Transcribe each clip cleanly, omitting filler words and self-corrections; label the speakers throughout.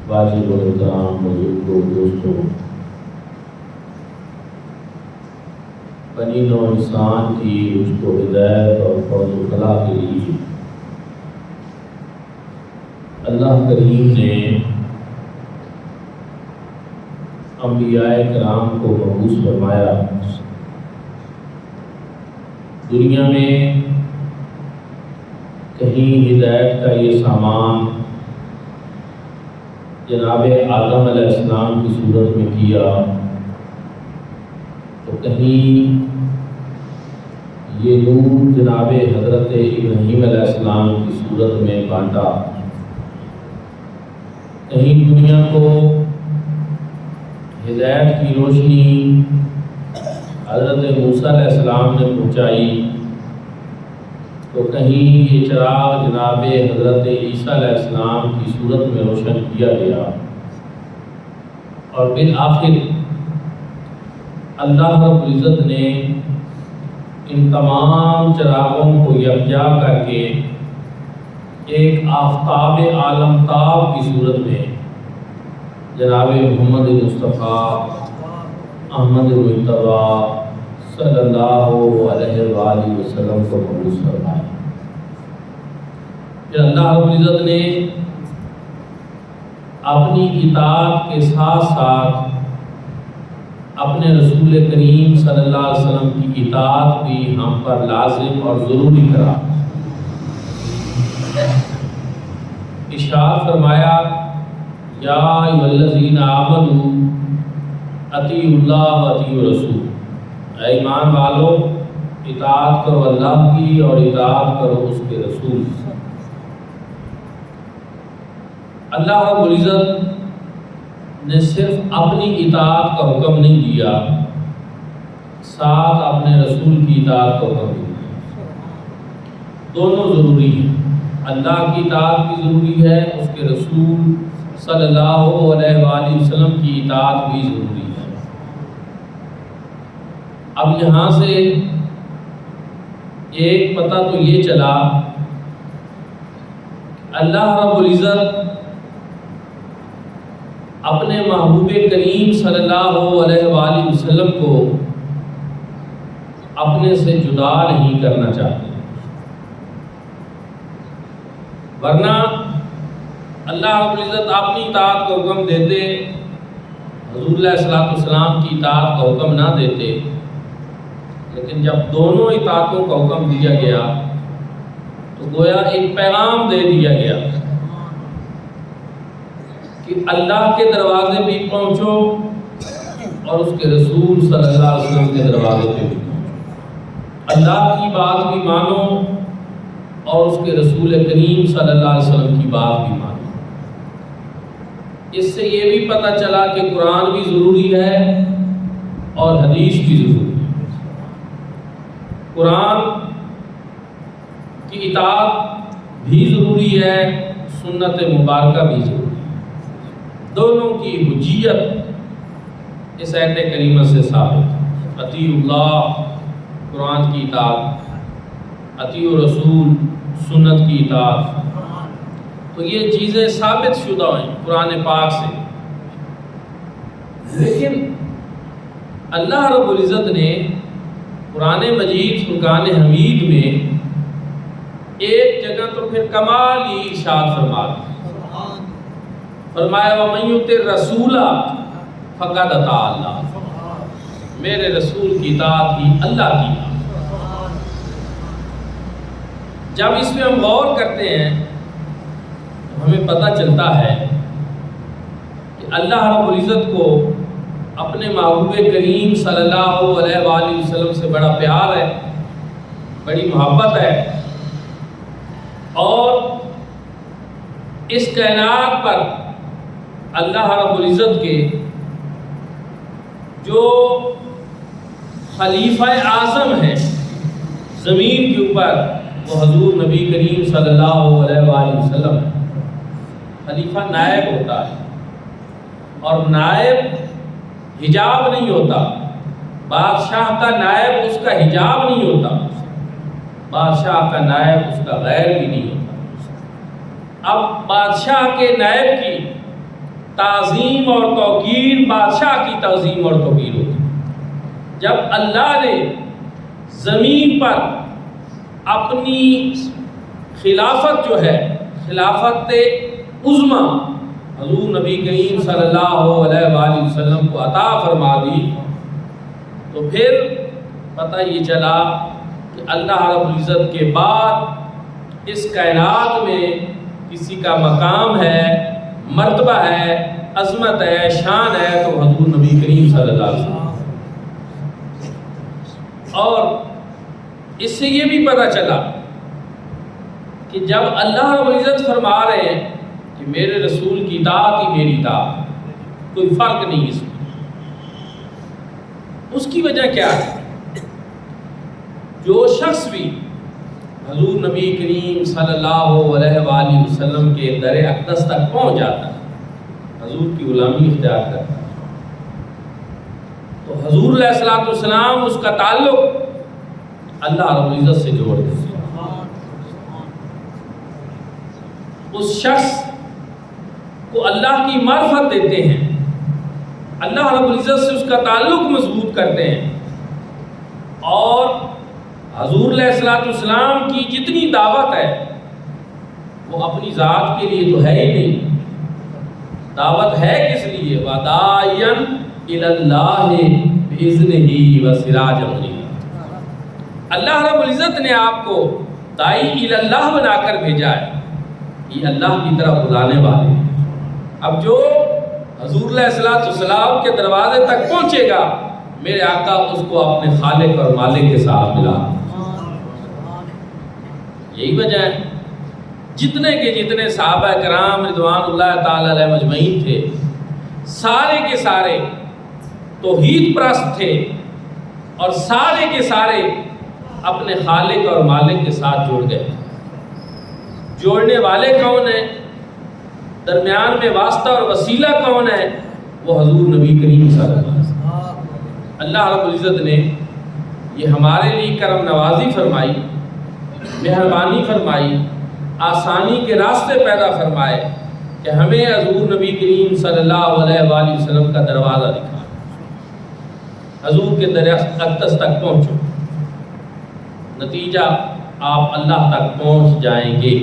Speaker 1: واجب الاحترام بزرگوں دوستوں، بنی نوع انسان کی رشد و ہدایت اور فوز و فلاح کے لیے اللہ کریم نے انبیاء کرام کو مبعوث فرمایا۔ دنیا میں کہیں ہدایت کا یہ سامان جناب آدم علیہ السلام کی صورت میں کیا، تو کہیں یہ نور جناب حضرت ابراہیم علیہ السلام کی صورت میں بانٹا، کہیں دنیا کو ہدایت کی روشنی حضرت موسیٰ علیہ السلام نے پہنچائی، تو کہیں یہ چراغ جناب حضرت عیسیٰ علیہ السلام کی صورت میں روشن کیا گیا، اور بالآخر اللہ رب العزت نے ان تمام چراغوں کو یکجا کر کے ایک آفتاب عالمتاب کی صورت میں جناب محمد مصطفیٰ احمد مجتبیٰ صلی اللہ علیہ وآلہ وسلم کو مبعوث فرمایا۔ پھر اللہ رب العزت نے اپنی اطاعت کے ساتھ ساتھ اپنے رسول کریم صلی اللہ علیہ وسلم کی اطاعت بھی ہم پر لازم اور ضروری کرا۔ ارشاد فرمایا، یا ایھا الذین آمنوا اطیعوا اللہ واطیعوا الرسول، اے ایمان والو اطاعت کرو اللہ کی اور اطاعت کرو اس کے رسول کی۔ اللہ رب العزت نے صرف اپنی اطاعت کا حکم نہیں دیا، ساتھ اپنے رسول کی اطاعت کا حکم دیا۔ دونوں ضروری ہیں، اللہ کی اطاعت بھی ضروری ہے، اس کے رسول صلی اللہ علیہ وآلہ وسلم کی اطاعت بھی ضروری ہے۔ اب یہاں سے ایک پتہ تو یہ چلا، اللہ رب العزت اپنے محبوب کریم صلی اللہ علیہ وآلہ وسلم کو اپنے سے جدا نہیں کرنا چاہتے، ورنہ اللہ رب العزت اپنی اطاعت کا حکم دیتے، حضور علیہ السلام کی اطاعت کا حکم نہ دیتے، لیکن جب دونوں اطاعتوں کا حکم دیا گیا تو گویا ایک پیغام دے دیا گیا کہ اللہ کے دروازے بھی پہنچو اور اس کے رسول صلی اللہ علیہ وسلم کے دروازے پہ بھی پہنچو، اللہ کی بات بھی مانو اور اس کے رسول کریم صلی اللہ علیہ وسلم کی بات بھی مانو۔ اس سے یہ بھی پتہ چلا کہ قرآن بھی ضروری ہے اور حدیث بھی ضروری ہے۔ قرآن کی اطاعت بھی ضروری ہے، سنت مبارکہ بھی ضروری ہے، دونوں کی حجیت اس آیت کریمہ سے ثابت ہے۔ اطیعوا اللہ قرآن کی اطاعت، اطیعوا رسول سنت کی اطاعت، تو یہ چیزیں ثابت شدہ ہیں قرآن پاک سے۔ لیکن اللہ رب العزت نے قرآن مجید فرقان حمید میں ایک جگہ تو پھر کمال ہی ارشاد فرما دیا، فرمایا وَمَن یُطِعِ الرَّسُولَ فَقَدْ اطاع اللَّهَ، میرے رسول کی اطاعت ہی اللہ کی اطاعت۔ جب اس میں ہم غور کرتے ہیں تو ہمیں پتہ چلتا ہے کہ اللہ رب العزت کو اپنے محبوب کریم صلی اللہ علیہ وآلہ وسلم سے بڑا پیار ہے، بڑی محبت ہے، اور اس کائنات پر اللہ رب العزت کے جو خلیفہ اعظم ہیں زمین کے اوپر، وہ حضور نبی کریم صلی اللہ علیہ وآلہ وسلم ہے۔ خلیفہ نائب ہوتا ہے، اور نائب حجاب نہیں ہوتا، بادشاہ کا نائب اس کا حجاب نہیں ہوتا، بادشاہ کا نائب اس کا غیر بھی نہیں ہوتا۔ اب بادشاہ کے نائب کی تعظیم اور توقیر بادشاہ کی تعظیم اور توقیر ہوتی ہے۔ جب اللہ نے زمین پر اپنی خلافت جو ہے، خلافت عظمیٰ حضور نبی کریم صلی اللہ علیہ وآلہ وسلم کو عطا فرما دی، تو پھر پتہ یہ چلا کہ اللہ رب العزت کے بعد اس کائنات میں کسی کا مقام ہے، مرتبہ ہے، عظمت ہے، شان ہے، تو حضور نبی کریم صلی اللہ علیہ وسلم۔ اور اس سے یہ بھی پتہ چلا کہ جب اللہ رب العزت فرما رہے ہیں کہ میرے رسول کی اطاعت ہی میری اطاعت، کوئی فرق نہیں اس میں، اس کی وجہ کیا ہے؟ جو شخص بھی حضور نبی کریم صلی اللہ علیہ وآلہ وسلم کے در اقدس تک پہنچ جاتا ہے، حضور کی غلامی اختیار کرتا ہے، تو حضور علیہ الصلوۃ والسلام اس کا تعلق اللہ رب العزت سے جوڑ دیتے ہیں۔ اس شخص کو اللہ کی معرفت دیتے ہیں، اللہ رب العزت سے اس کا تعلق مضبوط کرتے ہیں، اور حضور علیہ الصلوۃ والسلام کی جتنی دعوت ہے وہ اپنی ذات کے لیے تو ہے ہی نہیں، دعوت ہے کس لیے؟ وَدَاعِيًا إِلَى اللَّهِ بِإِذْنِهِ وَسِرَاجًا مُنِيرًا۔ اللہ رب العزت نے آپ کو داعی الی اللہ بنا کر بھیجا ہے، یہ اللہ کی طرف بلانے والے ہیں۔ اب جو حضور علیہ الصلوۃ والسلام کے دروازے تک پہنچے گا، میرے آقا اس کو اپنے خالق اور مالک کے ساتھ ملا۔ یہی وجہ ہے جتنے کے جتنے صحابہ کرام رضوان اللہ تعالی علیہ مجمعین تھے، سارے کے سارے توحید پرست تھے، اور سارے کے سارے اپنے خالق اور مالک کے ساتھ جڑ گئے۔ جوڑنے والے کون ہیں؟ درمیان میں واسطہ اور وسیلہ کون ہے؟ وہ حضور نبی کریم صلی اللہ علیہ وسلم۔ اللہ رب العزت نے یہ ہمارے لیے کرم نوازی فرمائی، مہربانی فرمائی، آسانی کے راستے پیدا فرمائے کہ ہمیں حضور نبی کریم صلی اللہ علیہ وآلہ وسلم کا دروازہ دکھا، حضور کے در اقدس تک پہنچو، نتیجہ آپ اللہ تک پہنچ جائیں گے۔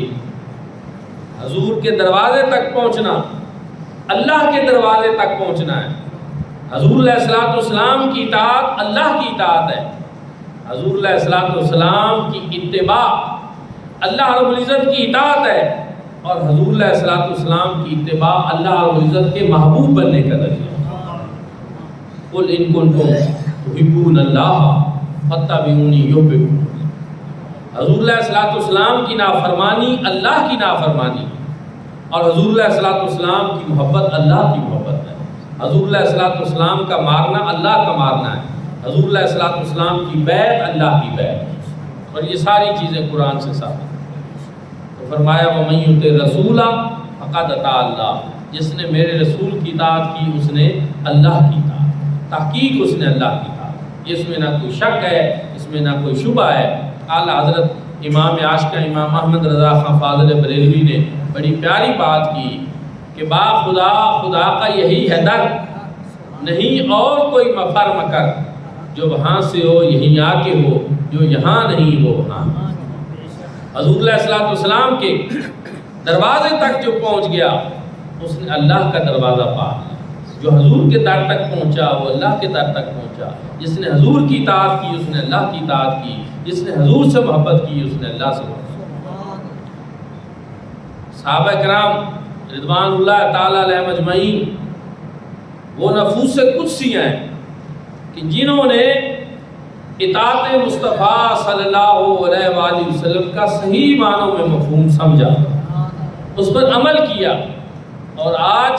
Speaker 1: حضور کے دروازے تک پہنچنا، اللہ کے دروازے تک پہنچنا ہے۔ حضور علیہ الصلوۃ والسلام کی اطاعت اللہ کی اطاعت ہے، حضور علیہ الصلوۃ والسلام کی اتباع اللہ رب العزت کی اطاعت ہے، اور حضور علیہ الصلوۃ والسلام کی اتباع اللہ رب العزت کے محبوب بننے کا ذریعہ۔ قل ان کنتم تحبون اللہ فاتبعونی یحببکم۔ حضور علیہ الصلوۃ والسلام کی نافرمانی اللہ کی نافرمانی، اور حضور علیہ الصلوۃ والسلام کی محبت اللہ کی محبت ہے۔ حضور علیہ الصلوۃ والسلام کا مارنا اللہ کا مارنا ہے، حضور علیہ الصلوۃ والسلام کی بیعت اللہ کی بیعت ہے، اور یہ ساری چیزیں قرآن سے ثابت ہیں۔ تو فرمایا وَمَن يُطِعِ الرَّسُولَ فَقَدْ أَطَاعَ اللَّهَ، جس نے میرے رسول کی اطاعت کی اس نے اللہ کی اطاعت، تحقیق اس نے اللہ کی اطاعت، اس میں نہ کوئی شک ہے، اس میں نہ کوئی شبہ ہے۔ اعلیٰ حضرت امام عاشقہ امام احمد رضا خان فاضل بریلوی نے بڑی پیاری بات کی کہ با خدا خدا کا یہی ہے در، نہیں اور کوئی مفر مکر، جو وہاں سے ہو یہیں آ کے ہو، جو یہاں نہیں وہ وہاں۔ حضور علیہ الصلوۃ والسلام کے دروازے تک جو پہنچ گیا اس نے اللہ کا دروازہ پا لیا، جو حضور کے در تک پہنچا وہ اللہ کے در تک پہنچا، جس نے حضور کی اطاعت کی اس نے اللہ کی اطاعت کی، جس نے حضور سے محبت کی اس نے اللہ سے محبت کی۔ صحابہ کرام رضوان اللہ تعالی علیہ مجمعین وہ نفوس قدسیاں ہیں کہ جنہوں نے اطاعت مصطفیٰ صلی اللہ علیہ وآلہ وسلم کا صحیح معنوں میں مفہوم سمجھا، اس پر عمل کیا، اور آج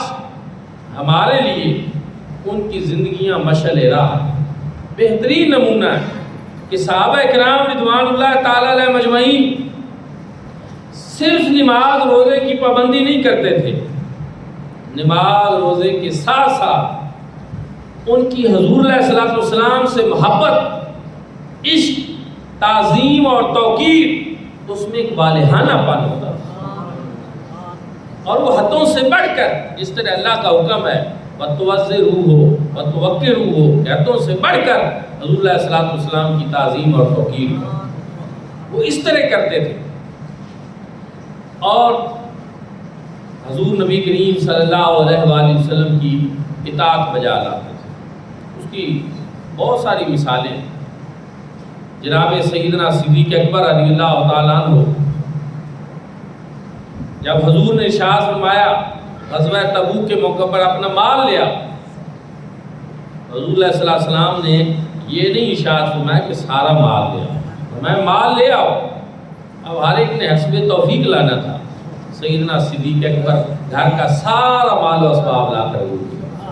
Speaker 1: ہمارے لیے ان کی زندگیاں مشعل راہ ہیں۔ بہترین نمونہ ہے کہ صحابہ کرام رضوان اللہ تعالی علیہ مجمعین صرف نماز روزے کی پابندی نہیں کرتے تھے، نماز روزے کے ساتھ ساتھ ان کی حضور علیہ الصلوۃ والسلام سے محبت، عشق، تعظیم اور توقیر اس میں ایک والہانہ پن ہوتا تھا۔ اور وہ حدوں سے بڑھ کر، جس طرح اللہ کا حکم ہے وَتُوَزِّرُوهُ وَتُوَقِّرُوهُ، کہ حدوں سے بڑھ کر حضور علیہ الصلوۃ والسلام کی تعظیم اور توقیر، وہ اس طرح کرتے تھے۔ اور حضور نبی کریم صلی اللہ علیہ وآلہ وسلم کی اطاعت بجا لاتے تھے۔ اس کی بہت ساری مثالیں ہیں۔ جناب سیدنا صدیق اکبر رضی اللہ تعالیٰ عنہ، جب حضور نے ارشاد فرمایا غزوہ تبوک کے موقع پر اپنا مال لیا، حضور علیہ السلام نے یہ نہیں ارشاد فرمایا کہ سارا مال لیا، میں مال لے آؤ۔ اب ہر ایک نے حسب توفیق لانا تھا۔ سیدنا صدیق اکبر گھر کا سارا مال و اسباب لا کر دیا۔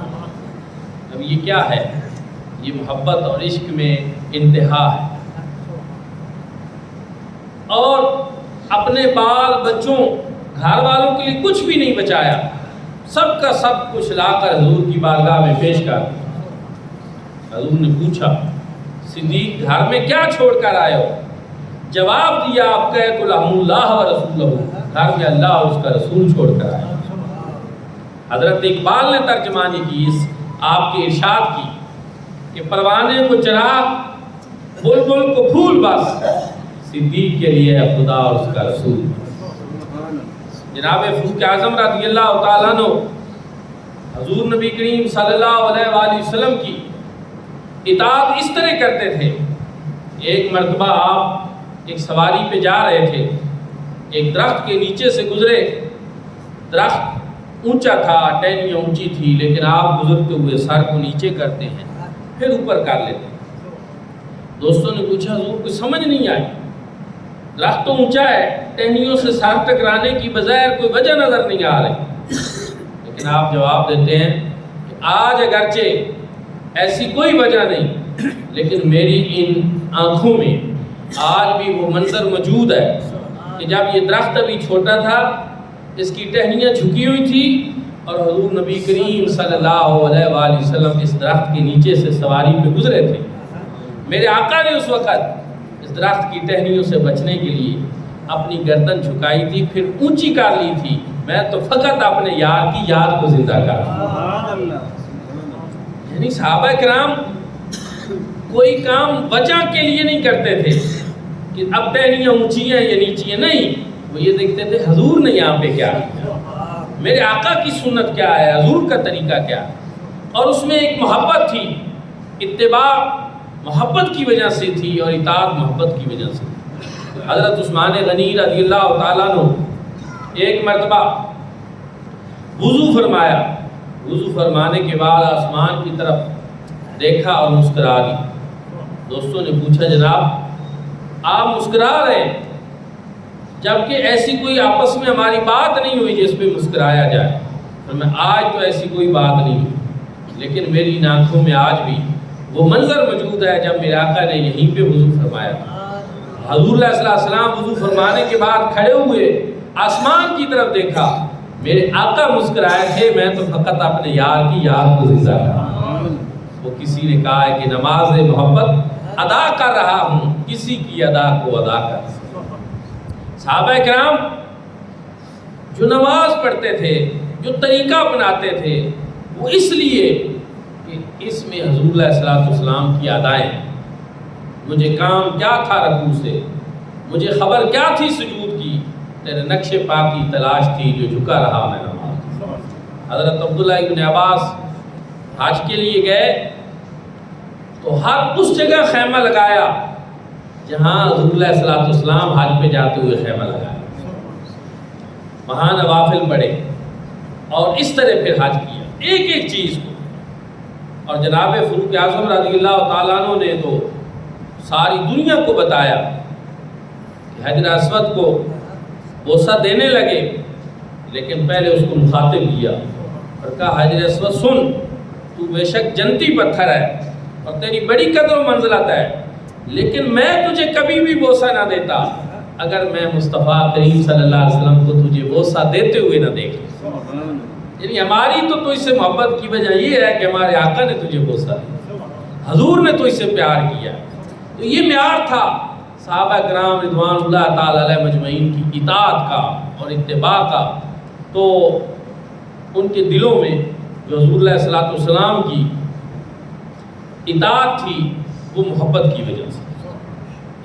Speaker 1: اب یہ کیا ہے؟ یہ محبت اور عشق میں انتہا ہے۔ اور اپنے بال بچوں گھر والوں کے لیے کچھ بھی نہیں بچایا، سب کا سب کچھ لا کر حضور کی بارگاہ میں پیش کر دیا۔ حضور نے پوچھا صدیق گھر میں کیا چھوڑ کر آئے ہو؟ جواب دیا آپ کہ الحم اللہ و رسولہ، گھر میں اللہ اور اس کا رسول چھوڑ کر آئے۔ حضرت اقبال نے ترجمانی کی اس آپ کے ارشاد کی کہ پروانے کو چراغ بلبل کو پھول، بس صدیق کے لیے ہے خدا اور اس کا رسول۔ جناب فاروق اعظم رضی اللہ تعالیٰ عنہ حضور نبی کریم صلی اللہ علیہ وآلہ وسلم کی اطاعت اس طرح کرتے تھے۔ ایک مرتبہ آپ ایک سواری پہ جا رہے تھے، ایک درخت کے نیچے سے گزرے۔ درخت اونچا تھا، ٹہنیاں اونچی تھی، لیکن آپ گزرتے ہوئے سر کو نیچے کرتے ہیں پھر اوپر کر لیتے ہیں۔ دوستوں نے پوچھا حضور کو سمجھ نہیں آئی، درخت تو اونچا ہے، ٹہنیوں سے سر ٹکرانے کی بظاہر کوئی وجہ نظر نہیں آ رہی، لیکن آپ جواب دیتے ہیں کہ آج اگرچہ ایسی کوئی وجہ نہیں، لیکن میری ان آنکھوں میں آج بھی وہ منظر موجود ہے کہ جب یہ درخت ابھی چھوٹا تھا، اس کی ٹہنیاں جھکی ہوئی تھی اور حضور نبی کریم صلی اللہ علیہ وآلہ وسلم اس درخت کے نیچے سے سواری پہ گزرے تھے۔ میرے آقا نے اس وقت اس درخت کی ٹہنیوں سے بچنے کے لیے اپنی گردن جھکائی تھی، پھر اونچی کر لی تھی، میں تو فقط اپنے یار کی یاد کو زندہ کر رہا ہوں۔ یعنی صحابہ کرام کوئی کام وجہ کے لیے نہیں کرتے تھے کہ اب ٹہنیاں اونچی ہیں یا نیچی ہیں، نہیں، وہ یہ دیکھتے تھے حضور نے یہاں پہ کیا کیا، میرے آقا کی سنت کیا ہے، حضور کا طریقہ کیا ہے۔ اور اس میں ایک محبت تھی، اتباع محبت کی وجہ سے تھی اور اطاعت محبت کی وجہ سے تھی۔ حضرت عثمان غنی رضی اللہ تعالیٰ عنہ ایک مرتبہ وضو فرمایا، وضو فرمانے کے بعد آسمان کی طرف دیکھا اور مسکرا دی۔ دوستوں نے پوچھا جناب آپ مسکرا رہے ہیں جبکہ ایسی کوئی آپس میں ہماری بات نہیں ہوئی جس پہ مسکرایا جائے؟ میں آج تو ایسی کوئی بات نہیں ہوئی، لیکن میری ان آنکھوں میں آج بھی وہ منظر موجود ہے جب میرے آقا نے یہیں پہ وضو فرمایا تھا۔ حضور علیہ السلام وضو فرمانے کے بعد کھڑے ہوئے آسمان کی طرف دیکھا، میرے آقا مسکرائے تھے، میں تو فقط اپنے یار کی یاد کو زندہ کر رہا ہوں۔ وہ کسی نے کہا ہے کہ نماز محبت ادا کر رہا ہوں، کسی کی ادا کو ادا کر۔ صحابہ کرام جو نماز پڑھتے تھے، جو طریقہ اپناتے تھے، وہ اس لیے کہ اس میں حضور علیہ السلام کی ادائیں، مجھے کام کیا تھا رکوع سے، مجھے خبر کیا تھی سجود کی، تیرے نقش پاک کی تلاش تھی جو جھکا رہا میں نماز۔ حضرت عبداللہ ابن عباس حج کے لیے گئے تو ہر اس جگہ خیمہ لگایا جہاں حضور علیہ السلام حج پہ جاتے ہوئے خیمہ لگایا، وہاں نوافل پڑھے اور اس طرح پھر حج کیا ایک ایک چیز کو۔ اور جناب فاروق اعظم رضی اللہ تعالیٰ عنہ نے تو ساری دنیا کو بتایا کہ حجر اسود کو بوسہ دینے لگے، لیکن پہلے اس کو مخاطب کیا اور کہا حجر اسود سن، تو بے شک جنتی پتھر ہے اور تیری بڑی قدر و منزلت ہے، لیکن میں تجھے کبھی بھی بوسہ نہ دیتا اگر میں مصطفیٰ کریم صلی اللہ علیہ وسلم کو تجھے بوسہ دیتے ہوئے نہ دیکھ۔ یعنی ہماری تو اس سے محبت کی وجہ یہ ہے کہ ہمارے آقا نے تجھے بوسہ دیا، حضور نے تو اس سے پیار کیا۔ تو یہ معیار تھا صحابہ کرام رضوان اللہ تعالی علیہ مجمعین کی اطاعت کا اور اتباع کا۔ تو ان کے دلوں میں جو حضور علیہ الصلوۃ والسلام کی اطاعت تھی وہ محبت کی وجہ سے.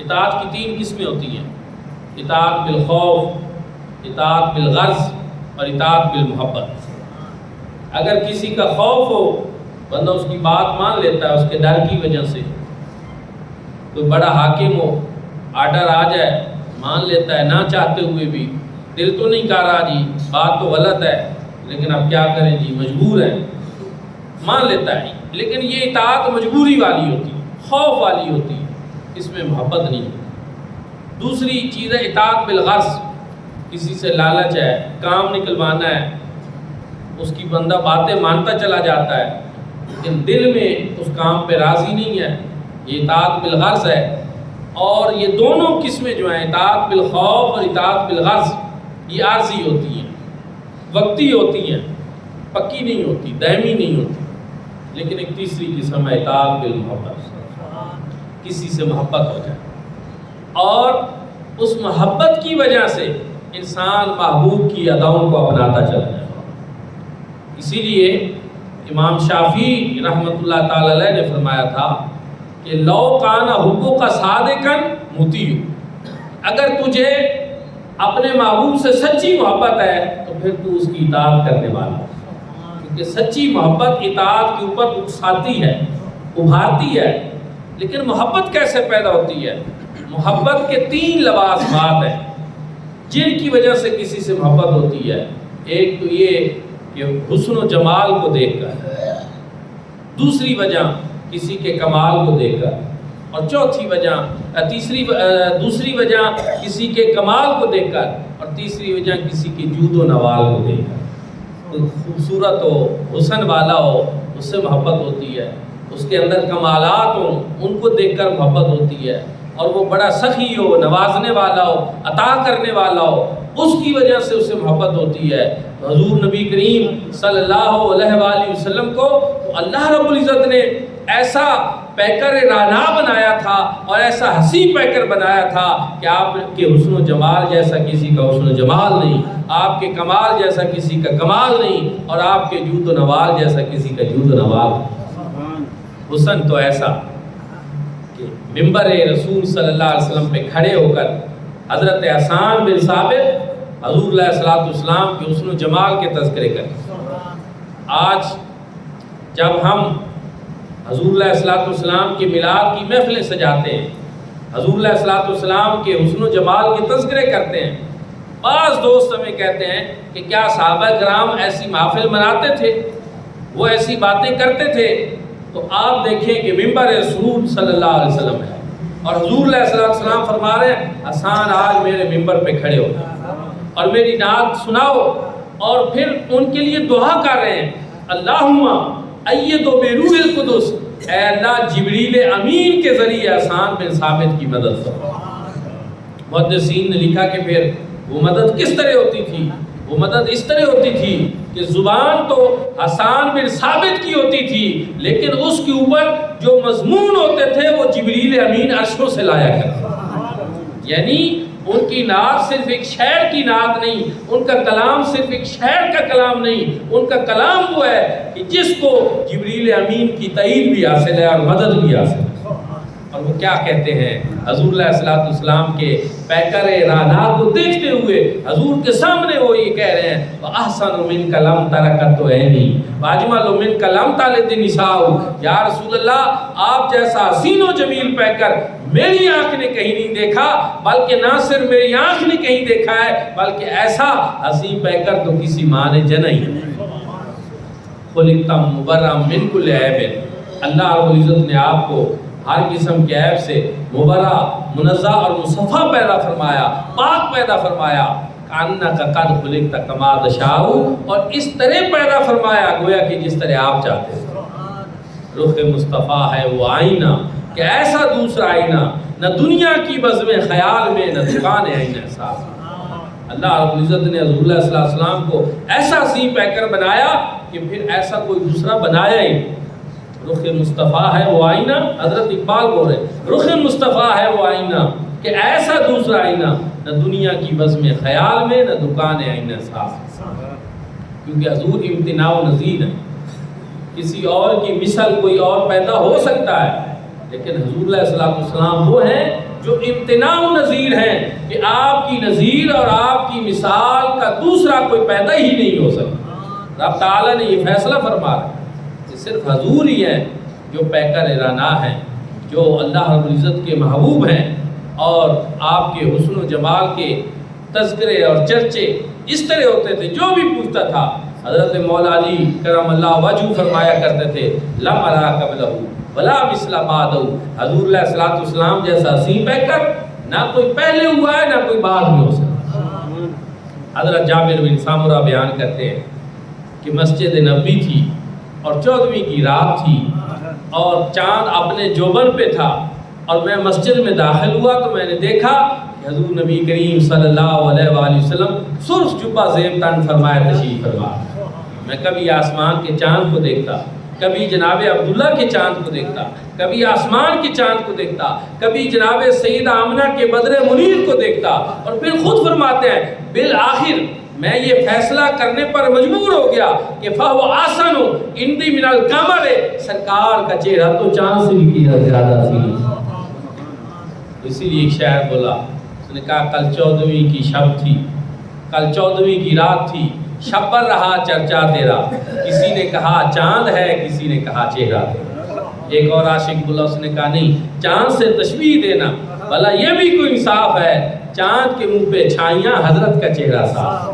Speaker 1: اطاعت کی 3 قسمیں ہوتی ہیں: اطاعت بالخوف، اطاعت بالغرض اور اطاعت بالمحبت. اگر کسی کا خوف ہو، بندہ اس کی بات مان لیتا ہے اس کے ڈر کی وجہ سے. کوئی بڑا حاکم ہو، آرڈر آ جائے مان لیتا ہے، نہ چاہتے ہوئے بھی. دل تو نہیں کہہ رہا جی بات تو غلط ہے لیکن اب کیا کریں جی مجبور ہے، مان لیتا ہے. لیکن یہ اطاعت مجبوری والی ہوتی ہے، خوف والی ہوتی ہے، اس میں محبت نہیں ہوتی. دوسری چیز ہے اطاعت بالغرض. کسی سے لالچ ہے، کام نکلوانا ہے، اس کی بندہ باتیں مانتا چلا جاتا ہے لیکن دل میں اس کام پہ راضی نہیں ہے، یہ اطاعت بالغرض ہے. اور یہ دونوں قسمیں جو ہیں اطاعت بالخوف اور اطاعت بالغرض، یہ عارضی ہوتی ہیں، وقتی ہوتی ہیں، پکی نہیں ہوتی، دائمی نہیں ہوتی. لیکن ایک تیسری قسم ہے اطاعت بالمحبت. کسی سے محبت ہو جائے اور اس محبت کی وجہ سے انسان محبوب کی اداؤں کو اپناتا چلا جائے. اسی لیے امام شافعی رحمۃ اللہ تعالی علیہ نے فرمایا تھا کہ لو کان حبک صادقا مطیع. اگر تجھے اپنے محبوب سے سچی محبت ہے تو پھر تو اس کی اطاعت کرنے والا ہے. کیونکہ سچی محبت اطاعت کے اوپر اکساتی ہے، ابھارتی ہے. لیکن محبت کیسے پیدا ہوتی ہے؟ محبت کے 3 لوازمات ہیں جن کی وجہ سے کسی سے محبت ہوتی ہے. ایک تو یہ کہ حسن و جمال کو دیکھ کر، دوسری وجہ کسی کے کمال کو دیکھ کر، اور چوتھی وجہ دوسری وجہ کسی کے کمال کو دیکھ کر، اور تیسری وجہ کسی کے جود و نوال کو دیکھ کر. کوئی خوبصورت ہو، حسن والا ہو، اس سے محبت ہوتی ہے. اس کے اندر کمالات ہوں، ان کو دیکھ کر محبت ہوتی ہے. اور وہ بڑا سخی ہو، نوازنے والا ہو، عطا کرنے والا ہو، اس کی وجہ سے اسے محبت ہوتی ہے. تو حضور نبی کریم صلی اللہ علیہ وآلہ وسلم کو تو اللہ رب العزت نے ایسا پیکر رانا بنایا تھا اور ایسا حسین پیکر بنایا تھا کہ آپ کے حسن و جمال جیسا کسی کا حسن و جمال نہیں، آپ کے کمال جیسا کسی کا کمال نہیں، اور آپ کے جود و نوال جیسا کسی کا جود و نوال نہیں. حسن تو ایسا کہ منبر رسول صلی اللہ علیہ وسلم پہ کھڑے ہو کر حضرت حسان بن ثابت حضور علیہ الصلوۃ والسلام کے حسن و جمال کے تذکرے کریں. آج جب ہم حضور علیہ الصلوۃ والسلام کے میلاد کی محفلیں سجاتے ہیں، حضور علیہ الصلوۃ والسلام کے حسن و جمال کے تذکرے کرتے ہیں، بعض دوست ہمیں کہتے ہیں کہ کیا صحابہ کرام ایسی محفل مناتے تھے، وہ ایسی باتیں کرتے تھے؟ تو آپ دیکھیں کہ منبر رسول صلی اللہ علیہ وسلم ہے اور حضور علیہ الصلوۃ والسلام فرما رہے ہیں حسان آج میرے منبر پہ کھڑے ہو اور میری نعت سناؤ، اور پھر ان کے لیے دعا کر رہے ہیں اللہم ایدو بروح القدس، اے اللہ جبریل امین کے ذریعے حسان بن ثابت کی مدد کرو. محدثین نے لکھا کہ پھر وہ مدد کس طرح ہوتی تھی؟ وہ مدد اس طرح ہوتی تھی کہ زبان تو حسان بن ثابت کی ہوتی تھی لیکن اس کے اوپر جو مضمون ہوتے تھے وہ جبریل امین عرشوں سے لایا کرتے. یعنی ان کی نعت صرف ایک شاعر کی نعت نہیں، ان کا کلام صرف ایک شاعر کا کلام نہیں، ان کا کلام وہ ہے کہ جس کو جبریل امین کی تائید بھی حاصل ہے اور مدد بھی حاصل ہے. اور وہ کیا کہتے ہیں؟ حضور علیہ الصلوۃ والسلام کے پیکر رانا کو دیکھتے ہوئے حضور کے سامنے وہ یہ کہہ رہے ہیں وَأَحْسَنُ مِنْكَ لَمْ تَرَكَتُ عَيْنِي وَأَجْمَلُ مِنْكَ لَمْ تَلِدْ نِسَاءُ. یا رسول اللہ آپ جیسا حسین و جمیل پیکر میری آنکھ نے کہیں نہیں دیکھا، بلکہ نہ صرف میری آنکھ نے کہیں دیکھا ہے بلکہ ایسا حسین پیکر تو کسی ماں نے جنا ہی نہیں. خُلِقْتَ مُبَرًّا مِنْ كُلِّ عَيْبٍ. اللہ رب العزت نے آپ کو ہر قسم کے عیب سے مبرہ، منزہ اور مصفہ پیدا فرمایا، پاک پیدا فرمایا. کَأَنَّكَ قَدْ خُلِقْتَ كَمَا تَشَاءُ، اور اس طرح پیدا فرمایا گویا کہ جس طرح آپ چاہتے ہیں. رخ مصطفیٰ ہے وہ آئینہ کہ ایسا دوسرا آئینہ نہ دنیا کی بزم خیال میں نہ دکان آئینہ احساس. اللہ رب العزت نے حضور علیہ السلام کو ایسا حسین پیکر بنایا کہ پھر ایسا کوئی دوسرا بنایا ہی. رخ مصطفیٰ ہے وہ آئینہ، حضرت اقبال بول رہے رخ مصطفیٰ ہے وہ آئینہ کہ ایسا دوسرا آئینہ نہ دنیا کی بزم خیال میں، نہ دکان آئینہ ساز، کیونکہ حضور امتناع و نظیر ہے۔ کسی اور کی مثل کوئی اور پیدا ہو سکتا ہے، لیکن حضور علیہ السلام وہ ہیں جو امتناع و نظیر ہیں کہ آپ کی نظیر اور آپ کی مثال کا دوسرا کوئی پیدا ہی نہیں ہو سکتا۔ رب تعالیٰ نے یہ فیصلہ فرما رہا ہے کہ صرف حضور ہی ہیں جو پیکر رانا ہیں، جو اللہ رب العزت کے محبوب ہیں، اور آپ کے حسن و جمال کے تذکرے اور چرچے اس طرح ہوتے تھے، جو بھی پوچھتا تھا حضرت مولا علی کرم اللہ وجہ فرمایا کرتے تھے لم ارا قبلہ ولا مثل بعدہ، حضور علیہ السلام جیسا حسین پیکر نہ کوئی پہلے ہوا ہے نہ کوئی بعد میں ہو سکتا۔ حضرت جابر بن سامرہ بیان کرتے ہیں کہ مسجد نبوی تھی اور 14ویں کی رات تھی اور چاند اپنے جوبن پہ تھا، اور میں مسجد میں داخل ہوا تو میں نے دیکھا کہ حضور نبی کریم صلی اللہ علیہ وآلہ وسلم سرخ جبہ زیب تن فرمایا تشریف فرما۔ میں کبھی آسمان کے چاند کو دیکھتا، کبھی جناب عبداللہ کے چاند کو دیکھتا، کبھی آسمان کے چاند کو دیکھتا، کبھی جناب سیدہ آمنہ کے بدر منیر کو دیکھتا، اور پھر خود فرماتے ہیں بالآخر میں یہ فیصلہ کرنے پر مجبور ہو گیا کہ فَهُوَ أَحْسَنُ عِنْدِي مِنَ الْقَمَرِ، سرکار کا چہرہ تو چاند سے بھی زیادہ سی۔ اسی لیے ایک شاعر بولا، اس نے کہا کل 14ویں کی شب تھی، کل 14ویں کی رات تھی، شب پر رہا چرچا تیرا، کسی نے کہا چاند ہے، کسی نے کہا چہرہ تیرا۔ ایک اور عاشق بولا، اس نے کہا نہیں، چاند سے تشبیہ دینا بھلا یہ بھی کوئی انصاف ہے، چاند کے منہ پہ چھائیاں حضرت کا چہرہ صاف۔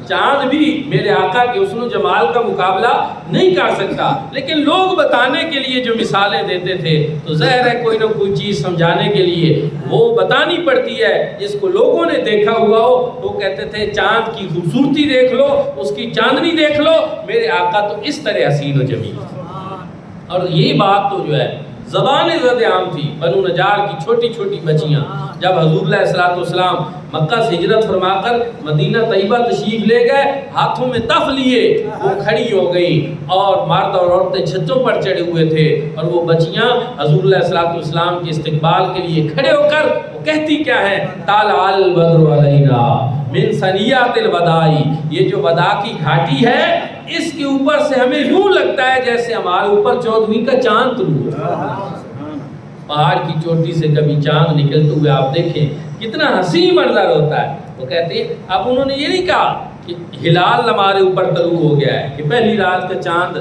Speaker 1: چاند بھی میرے آقا کے حسن و جمال کا مقابلہ نہیں کر سکتا، لیکن لوگ بتانے کے لیے جو مثالیں دیتے تھے تو ظاہر ہے کوئی نہ کوئی چیز سمجھانے کے لیے وہ بتانی پڑتی ہے، جس کو لوگوں نے دیکھا ہوا ہو وہ کہتے تھے چاند کی خوبصورتی دیکھ لو، اس کی چاندنی دیکھ لو، میرے آقا تو اس طرح حسین و جمیل تھے۔ اور یہی بات تو جو ہے زبان زد عام تھی۔ بنو نجار کی چھوٹی چھوٹی بچیاں جب حضور علیہ السلام مکہ سے ہجرت فرما کر مدینہ طیبہ تشریف لے گئے، ہاتھوں میں تف لیے، وہ کھڑی ہو گئی، اور مرد اور عورتیں چھتوں پر چڑھے ہوئے تھے، اور وہ بچیاں حضور علیہ السلام کے استقبال کے لیے کھڑے ہو کر وہ کہتی کیا ہے، طالع البدر علینا من ثنیات الوداع، یہ جو وداع کی گھاٹی ہے اس کے اوپر سے ہمیں یوں لگتا ہے جیسے ہمارے اوپر 14ویں کا چاند طلوع ہوا۔ پہاڑ کی چوٹی سے کبھی چاند نکلتے ہوئے آپ دیکھیں کتنا حسین منظر ہوتا ہے۔ وہ کہتے ہیں اب انہوں نے یہ نہیں کہا کہ ہلال ہمارے اوپر طلوع ہو گیا ہے کہ پہلی رات کا چاند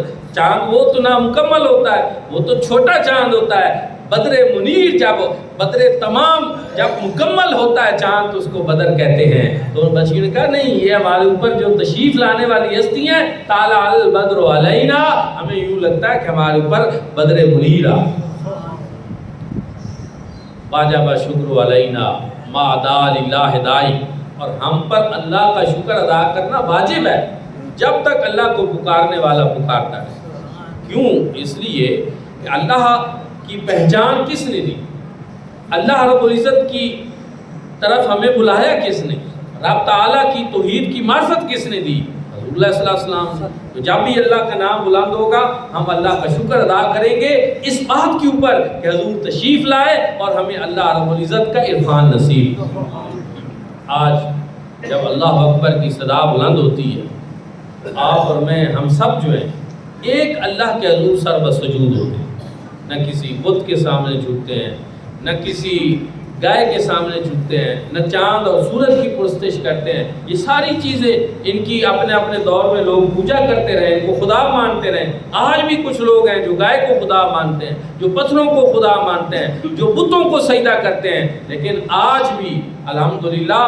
Speaker 1: وہ تو نامکمل ہوتا ہے، وہ تو چھوٹا چاند ہوتا ہے۔ بدر منیر بدر تمام جب مکمل ہوتا ہے چاند تو اس کو بدر کہتے ہیں۔ تو ان بچیوں نے کہا نہیں، یہ ہمارے اوپر جو تشریف لانے والی ہستی ہیں طالع البدر علینا، ہمیں یوں لگتا ہے کہ ہمارے اوپر بدر منیر آ۔ واجب شکر علینا ما ادا للہ دائی، اور ہم پر اللہ کا شکر ادا کرنا واجب ہے جب تک اللہ کو پکارنے والا پکارتا ہے۔ کیوں؟ اس لیے کہ اللہ کی پہچان کس نے دی؟ اللہ رب العزت کی طرف ہمیں بلایا کس نے؟ رب تعالیٰ کی توحید کی معرفت کس نے دی؟ حضور علیہ السلام سے۔ تو جب بھی اللہ کا نام بلند ہوگا ہم اللہ کا شکر ادا کریں گے اس بات کے اوپر کہ حضور تشریف لائے اور ہمیں اللہ رب العزت کا عرفان نصیب۔ آج جب اللہ اکبر کی صدا بلند ہوتی ہے، آپ اور میں ہم سب جو ہیں ایک اللہ کے حضور سر بسجود ہوتے ہیں، نہ کسی بت کے سامنے جھکتے ہیں، نہ کسی گائے کے سامنے جھکتے ہیں، نہ چاند اور سورج کی پرستش کرتے ہیں۔ یہ ساری چیزیں ان کی اپنے اپنے دور میں لوگ پوجا کرتے رہے، ان کو خدا مانتے رہے۔ آج بھی کچھ لوگ ہیں جو گائے کو خدا مانتے ہیں، جو پتھروں کو خدا مانتے ہیں، جو بتوں کو سجدہ کرتے ہیں، لیکن آج بھی الحمدللہ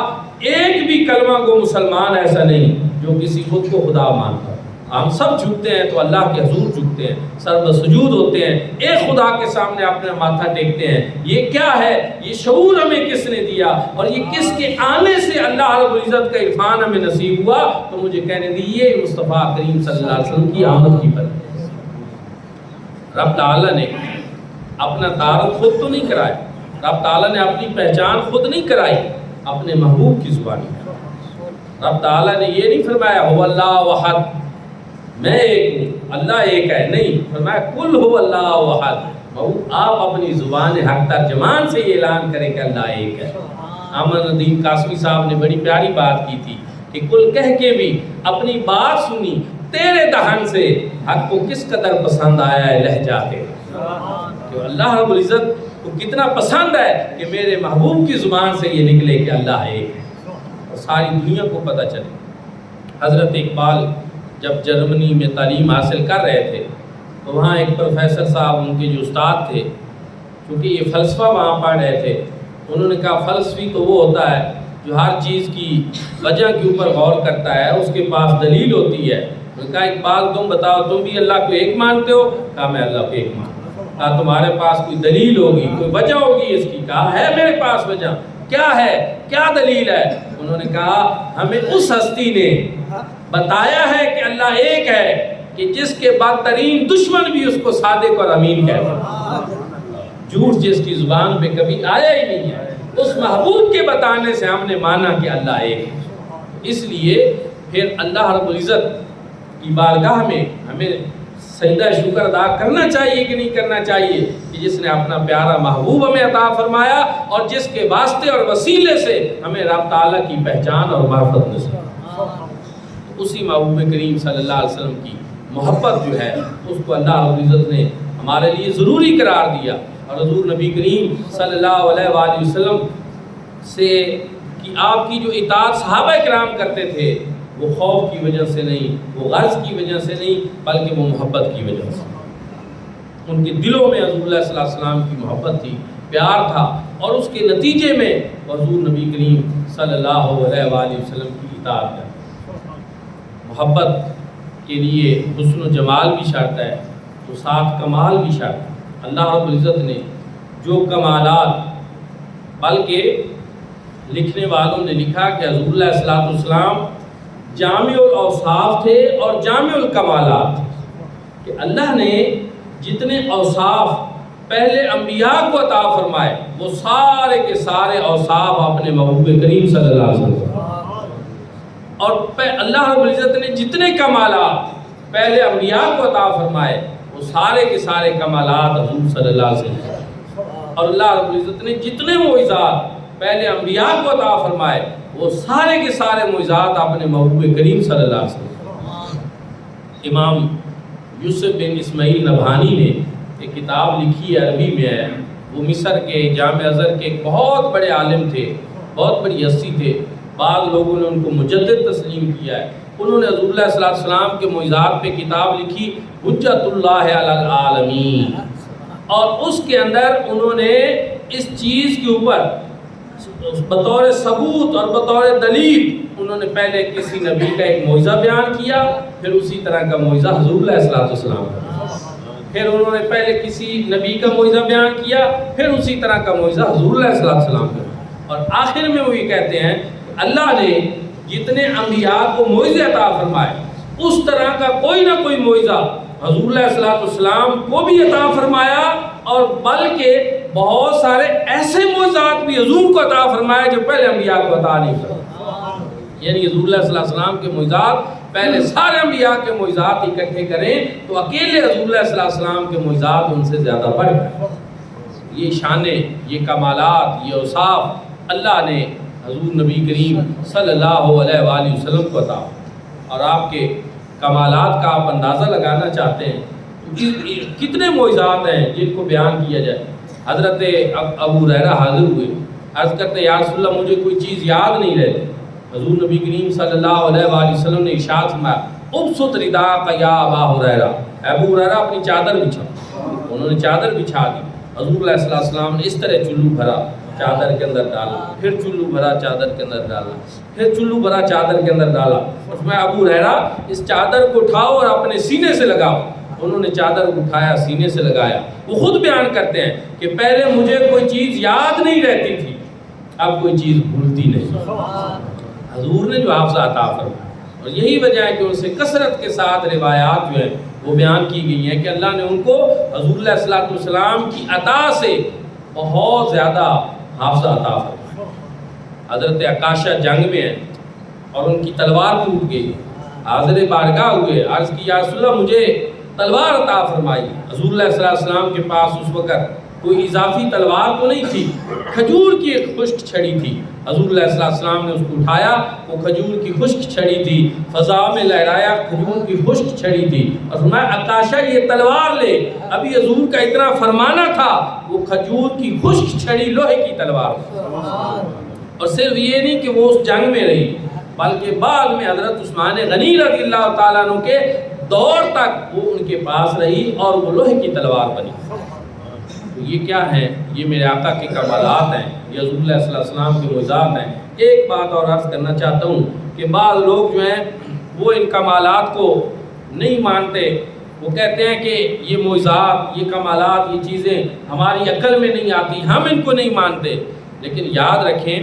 Speaker 1: ایک بھی کلمہ گو مسلمان ایسا نہیں جو کسی بت کو خدا مانتا۔ ہم سب جھکتے ہیں تو اللہ کے حضور جھکتے ہیں، سر بسجود ہوتے ہیں، ایک خدا کے سامنے اپنا ماتھا ٹیکتے ہیں۔ یہ کیا ہے؟ یہ شعور ہمیں کس نے دیا؟ اور یہ کس کے آنے سے اللہ رب العزت کا عرفان ہمیں نصیب ہوا؟ تو مجھے کہنے دیجیے مصطفیٰ کریم صلی اللہ علیہ وسلم کی آمد کی برکت۔ رب تعالیٰ نے اپنا تعارف خود تو نہیں کرایا، رب تعالیٰ نے اپنی پہچان خود نہیں کرائی، اپنے محبوب کی زبانی۔ رب تعالیٰ نے یہ نہیں فرمایا هو اللہ احد، میں ایک ہوں، اللہ ایک ہے، نہیں، فرمایا کل هو اللہ احد۔ آپ اپنی زبان حق ترجمان سے یہ اعلان کریں کہ اللہ ایک ہے۔ احمد ندیم قاسمی صاحب نے بڑی پیاری بات کی تھی کہ کل کہہ کے بھی اپنی بات سنی تیرے دہن سے، حق کو کس قدر پسند آیا ہے لہجہ تیرا، کہ اللہ رب العزت کو کتنا پسند ہے کہ میرے محبوب کی زبان سے یہ نکلے کہ اللہ ایک ہے، اور ساری دنیا کو پتہ چلے۔ حضرت اقبال جب جرمنی میں تعلیم حاصل کر رہے تھے تو وہاں ایک پروفیسر صاحب ان کے جو استاد تھے، کیونکہ یہ فلسفہ وہاں پڑھ رہے تھے، انہوں نے کہا فلسفی تو وہ ہوتا ہے جو ہر چیز کی وجہ کے اوپر غور کرتا ہے، اس کے پاس دلیل ہوتی ہے۔ انہوں نے کہا اقبال تم بتاؤ تم بھی اللہ کو ایک مانتے ہو؟ کہا میں اللہ کو ایک مانتا ہوں۔ کہا تمہارے پاس کوئی دلیل ہوگی، کوئی وجہ ہوگی اس کی؟ کہا ہے میرے پاس وجہ۔ کیا ہے؟ کیا دلیل ہے؟ انہوں نے کہا ہمیں اس ہستی نے بتایا ہے کہ اللہ ایک ہے کہ جس کے بدترین دشمن بھی اس کو صادق اور امین کہتے ہیں، جھوٹ جس کی زبان پہ کبھی آیا ہی نہیں ہے، اس محبوب کے بتانے سے ہم نے مانا کہ اللہ ایک ہے۔ اس لیے پھر اللہ رب العزت کی بارگاہ میں ہمیں سجدہ شکر ادا کرنا چاہیے کہ نہیں کرنا چاہیے کہ جس نے اپنا پیارا محبوب ہمیں عطا فرمایا اور جس کے واسطے اور وسیلے سے ہمیں رب تعالیٰ کی پہچان اور معرفت نصیب۔ اسی محبوب کریم صلی اللہ علیہ وسلم کی محبت جو ہے اس کو اللہ رب العزت نے ہمارے لیے ضروری قرار دیا، اور حضور نبی کریم صلی اللہ علیہ وآلہ وسلم سے کہ آپ کی جو اطاعت صحابہ کرام کرتے تھے وہ خوف کی وجہ سے نہیں، وہ غرض کی وجہ سے نہیں، بلکہ وہ محبت کی وجہ سے۔ ان کے دلوں میں حضور اللہ صلی اللہ علیہ وسلم کی محبت تھی، پیار تھا، اور اس کے نتیجے میں حضور نبی کریم صلی اللہ علیہ وآلہ وسلم کی اطاعت کرتے۔ محبت کے لیے حسن و جمال بھی شرط ہے تو ساتھ کمال بھی شرط ہے۔ اللہ رب العزت نے جو کمالات، بلکہ لکھنے والوں نے لکھا کہ حضور علیہ الصلوۃ والسلام جامع الاوصاف تھے اور جامع الکمالات تھے، کہ اللہ نے جتنے اوصاف پہلے انبیاء کو عطا فرمائے وہ سارے کے سارے اوصاف اپنے محبوب کریم صلی اللہ علیہ وسلم، اور اللہ رب العزت نے جتنے کمالات پہلے انبیاء کو عطا فرمائے وہ سارے کے سارے کمالات حضور صلی اللہ علیہ وسلم، اور اللہ رب العزت نے جتنے معجزات پہلے انبیاء کو عطا فرمائے وہ سارے کے سارے معجزات اپنے محبوب کریم صلی اللہ علیہ وسلم۔ امام یوسف بن اسماعیل نبہانی نے ایک کتاب لکھی ہے، عربی میں ہے، وہ مصر کے جامع ازہر کے ایک بہت بڑے عالم تھے، بہت بڑی ہستی تھے، بعض لوگوں نے ان کو مجدد تسلیم کیا ہے۔ انہوں نے حضور اللہ صلی اللہ علیہ وسلم کے معجزات پہ کتاب لکھی حجت اللہ علی العالمین، اور اس کے اندر انہوں نے اس چیز کے اوپر بطور ثبوت اور بطور دلیل انہوں نے پہلے کسی نبی کا ایک معجزہ بیان کیا، پھر اسی طرح کا معجزہ حضور علیہ السلام کا، پھر انہوں نے پہلے کسی نبی کا معجزہ بیان کیا، پھر اسی طرح کا معجزہ حضور علیہ السلام کا، اور آخر میں وہ یہ کہتے ہیں کہ اللہ نے جتنے انبیاء کو معجزے عطا فرمائے اس طرح کا کوئی نہ کوئی معجزہ حضور علیہ السلام کو بھی عطا فرمایا، اور بلکہ بہت سارے ایسے معجزات بھی حضور کو عطا فرمائے جو پہلے انبیاء کو عطا نہیں فرمائے۔ یعنی حضور علیہ السلام کے معجزات پہلے سارے انبیاء کے معجزات اکٹھے کریں تو اکیلے حضور علیہ السلام کے معجزات ان سے زیادہ بڑھ گئے۔ یہ شانیں، یہ کمالات، یہ اوصاف اللہ نے حضور نبی کریم صلی اللہ علیہ وآلہ وسلم کو عطا، اور آپ کے کمالات کا آپ اندازہ لگانا چاہتے ہیں کتنے معجزات ہیں جن کو بیان کیا جائے۔ حضرت ابو ہریرہ حاضر ہوئے، عرض کرتے یا رسول اللہ مجھے کوئی چیز یاد نہیں رہتی۔ حضور نبی کریم صلی اللہ علیہ وآلہ وسلم نے ارشاد فرمایا ابسط رداءک یا ابا ہریرہ، ابو ہریرہ اپنی چادر بچھا۔ انہوں نے چادر بچھا دی، حضور علیہ السلام نے اس طرح چلو بھرا، چادر کے اندر ڈالا، پھر چلو بھرا چادر کے اندر ڈالا، پھر چلو بھرا چادر کے اندر ڈالا، اس میں ابو ہریرہ اس چادر کو اٹھاؤ اور اپنے سینے سے لگاؤ۔ انہوں نے چادر اٹھایا، سینے سے لگایا۔ وہ خود بیان کرتے ہیں کہ پہلے مجھے کوئی چیز یاد نہیں رہتی تھی، اب کوئی چیز بھولتی نہیں۔ حضور نے جو حافظہ عطا فرمایا، اور یہی وجہ ہے کہ ان سے کثرت کے ساتھ روایات جو ہیں وہ بیان کی گئی ہیں کہ اللہ نے ان کو حضور علیہ الصلوۃ والسلام کی عطا سے بہت زیادہ حافظہ عطا فرمایا۔ حضرت عکاشہ جنگ میں ہیں اور ان کی تلوار ٹوٹ گئی، حاضر بارگاہ ہوئے، عرض کی یا رسول اللہ مجھے تلوار عطا فرمائی۔ حضور علیہ السلام کے پاس اس وقت کوئی اضافی تلوار تو نہیں تھی، کھجور کی ایک خشک چھڑی تھی۔ حضور علیہ السلام نے اس کو اٹھایا، وہ کھجور کی خشک چھڑی تھی، فضا میں لہرایا، کھجور کی خشک چھڑی تھی، اور فرمایا عکاشہ یہ تلوار لے۔ ابھی حضور کا اتنا فرمانا تھا، وہ کھجور کی خشک چھڑی لوہے کی تلوار، اور صرف یہ نہیں کہ وہ اس جنگ میں رہی، بلکہ بعد میں حضرت عثمان غنی رضی اللہ تعالیٰ عنہ کے دور تک وہ ان کے پاس رہی اور وہ لوہے کی تلوار بنی۔ تو یہ کیا ہے؟ یہ میرے آقا کے کمالات ہیں، یہ حضور علیہ السلام کے معجزات ہیں۔ ایک بات اور عرض کرنا چاہتا ہوں کہ بعض لوگ جو ہیں وہ ان کمالات کو نہیں مانتے، وہ کہتے ہیں کہ یہ معجزات، یہ کمالات، یہ چیزیں ہماری عقل میں نہیں آتی، ہم ان کو نہیں مانتے۔ لیکن یاد رکھیں،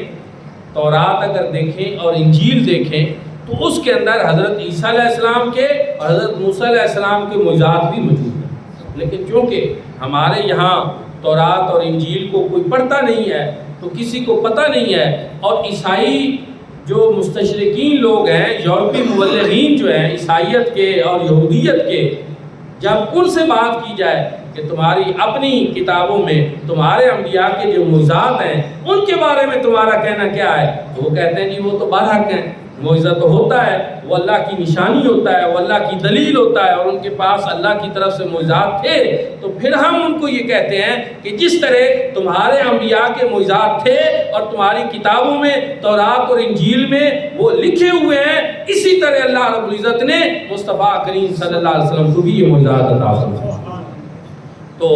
Speaker 1: تورات اگر دیکھیں اور انجیل دیکھیں تو اس کے اندر حضرت عیسیٰ علیہ السلام کے اور حضرت موسیٰ علیہ السلام کے معجزات بھی موجود ہیں، لیکن چونکہ ہمارے یہاں تورات اور انجیل کو کوئی پڑھتا نہیں ہے تو کسی کو پتہ نہیں ہے، اور عیسائی جو مستشرقین لوگ ہیں، یورپی مبلغین جو ہیں عیسائیت کے اور یہودیت کے، جب ان سے بات کی جائے کہ تمہاری اپنی کتابوں میں تمہارے انبیاء کے جو معجزات ہیں ان کے بارے میں تمہارا کہنا کیا ہے، تو وہ کہتے ہیں جی وہ تو برحق ہیں، معجزہ تو ہوتا ہے، وہ اللہ کی نشانی ہوتا ہے، وہ اللہ کی دلیل ہوتا ہے، اور ان کے پاس اللہ کی طرف سے معجزات تھے۔ تو پھر ہم ان کو یہ کہتے ہیں کہ جس طرح تمہارے انبیاء کے معجزات تھے اور تمہاری کتابوں میں تورات اور انجیل میں وہ لکھے ہوئے ہیں، اسی طرح اللہ رب العزت نے مصطفیٰ کریم صلی اللہ علیہ وسلم کو بھی یہ معجزات عطا فرمائے۔ تو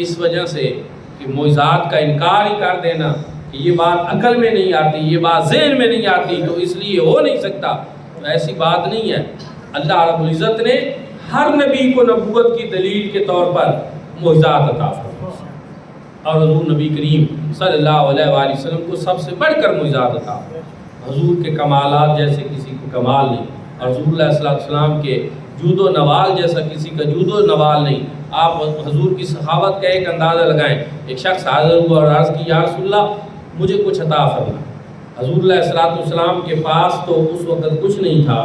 Speaker 1: اس وجہ سے کہ معجزات کا انکار ہی کر دینا کہ یہ بات عقل میں نہیں آتی، یہ بات ذہن میں نہیں آتی تو اس لیے ہو نہیں سکتا، تو ایسی بات نہیں ہے۔ اللہ رب العزت نے ہر نبی کو نبوت کی دلیل کے طور پر معجزات عطا فرمائے، اور حضور نبی کریم صلی اللہ علیہ وآلہ وسلم کو سب سے بڑھ کر معجزات عطا فرمائے۔ حضور کے کمالات جیسے کسی کو کمال نہیں، اور حضور علیہ السلام کے جود و نوال جیسا کسی کا جود و نوال نہیں۔ آپ حضور کی سخاوت کا ایک اندازہ لگائیں، ایک شخص حاضر ہوا اور عرض کی یا رسول اللہ مجھے کچھ عطا فرما۔ حضور علیہ السلام کے پاس تو اس وقت کچھ نہیں تھا۔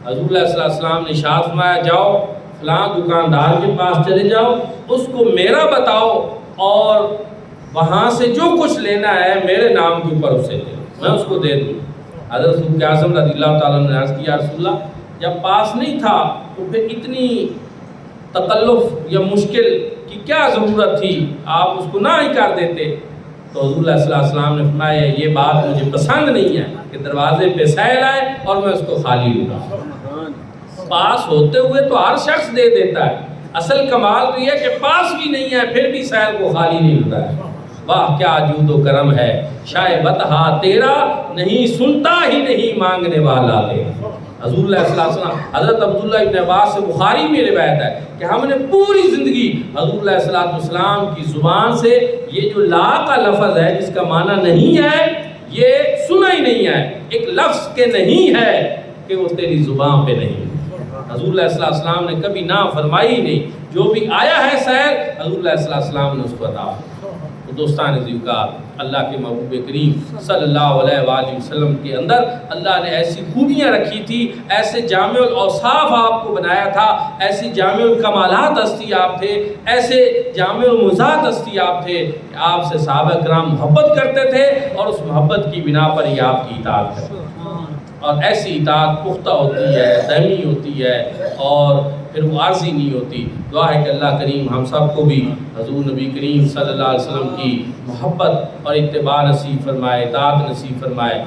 Speaker 1: حضور علیہ السلام نے ارشاد فرمایا جاؤ فلاں دکاندار کے پاس چلے جاؤ، اس کو میرا بتاؤ اور وہاں سے جو کچھ لینا ہے میرے نام کے اوپر اسے لے لو، میں اس کو دے دوں۔ حضرت فاروق اعظم رضی اللہ تعالیٰ نے عرض کیا یا رسول اللہ جب پاس نہیں تھا تو پھر اتنی تکلف یا مشکل کی کیا ضرورت تھی، آپ اس کو نہ ہی کر دیتے۔ تو حضور علیہ السلام نے فرمایا یہ بات مجھے پسند نہیں ہے کہ دروازے پہ سیل آئے اور میں اس کو خالی لوں۔ پاس ہوتے ہوئے تو ہر شخص دے دیتا ہے، اصل کمال تو یہ کہ پاس بھی نہیں ہے پھر بھی سیل کو خالی نہیں ہوتا ہے۔ واہ کیا جود و کرم ہے، شاید بتہا تیرا نہیں سنتا ہی نہیں مانگنے والا تیرا۔ حضور علیہ السلام حضرت عبداللہ ابن عباس سے بخاری میں روایت ہے کہ ہم نے پوری زندگی حضور علیہ السلام کی زبان سے یہ جو لا کا لفظ ہے جس کا معنی نہیں ہے یہ سنا ہی نہیں ہے، ایک لفظ کے نہیں ہے کہ وہ تیری زبان پہ نہیں۔ حضور علیہ السلام نے کبھی نہ فرمائی نہیں، جو بھی آیا ہے سیر حضور علیہ السلام نے اس کو عطا فرمایا۔ تو دوستان عزیزگار، اللہ کے محبوب کریم صلی اللہ علیہ وآلہ وسلم کے اندر اللہ نے ایسی خوبیاں رکھی تھی، ایسے جامع الاوصاف آپ کو بنایا تھا، ایسی جامع الکمالات ہستی آپ تھے، ایسے جامع المعجزات ہستی آپ تھے کہ آپ سے صحابہ کرام محبت کرتے تھے اور اس محبت کی بنا پر ہی آپ کی اطاعت کرتے تھے، اور ایسی اطاعت پختہ ہوتی ہے، دائمی ہوتی ہے، اور پھر وہ عارضی نہیں ہوتی۔ دعا ہے کہ اللہ کریم ہم سب کو بھی حضور نبی کریم صلی اللہ علیہ وسلم کی محبت اور اتباع نصیب فرمائے، اطاعت نصیب فرمائے۔